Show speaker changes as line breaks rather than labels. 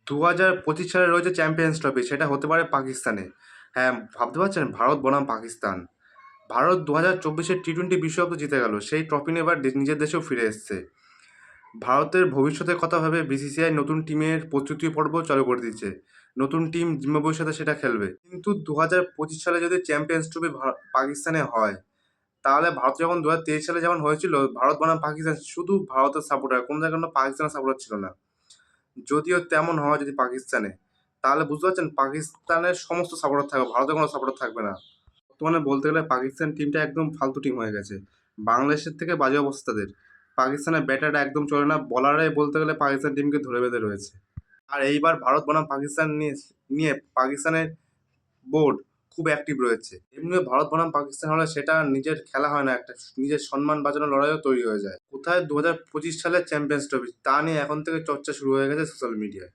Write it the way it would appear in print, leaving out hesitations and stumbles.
2025 সালে রয়েছে champions trophy, সেটা হতে পারে পাকিস্তানে। হ্যাঁ, ভাবতে পারছেন ভারত বনাম পাকিস্তান। ভারত 2024-এর টি-20 বিশ্বকাপ তো জিতে গেল, সেই ট্রফি নিয়ে এবার নিজের দেশেও ফিরে এসছে। ভারতের ভবিষ্যতের কথা ভেবে বিসিসিআই নতুন টিমের প্রস্তুতি পর্ব চালু করে দিচ্ছে। নতুন টিম জিম্বাবুয়ের সাথে সেটা খেলবে। কিন্তু 2025 সালে যদি চ্যাম্পিয়ন্স ট্রফি পাকিস্তানে হয়, তাহলে ভারত যখন 2023 সালে যেমন হয়েছিল ভারত বনাম পাকিস্তান, শুধু ভারতের সাপোর্টার, কোনো জায়গায় কোনো পাকিস্তানের সাপোর্টার ছিল না। যদিও তেমন হয় যদি পাকিস্তানে, তাহলে বুঝতে পারছেন পাকিস্তানের সমস্ত সাপোর্টার থাকবে, ভারতের কোনো সাপোর্টার থাকবে না। বর্তমানে বলতে গেলে পাকিস্তান টিমটা একদম ফালতু টিম হয়ে গেছে। বাংলাদেশের থেকে বাজে অবস্থা তাদের। পাকিস্তানের ব্যাটারটা একদম চলে না, বলারাই বলতে গেলে পাকিস্তান টিমকে ধরে বেঁধে রয়েছে। আর এইবার ভারত বনাম পাকিস্তান নিয়ে পাকিস্তানের বোর্ড খুব অ্যাক্টিভ রয়েছে। এমনিও ভারত বনাম পাকিস্তান হলে সেটা নিজের খেলা হয় না, একটা নিজের সম্মান বাঁচানোর লড়াইও তৈরি হয়ে যায়। কোথায় 2025 সালের চ্যাম্পিয়ন্স ট্রফি তা নিয়ে এখন থেকে চর্চা শুরু হয়ে গেছে সোশ্যাল মিডিয়ায়।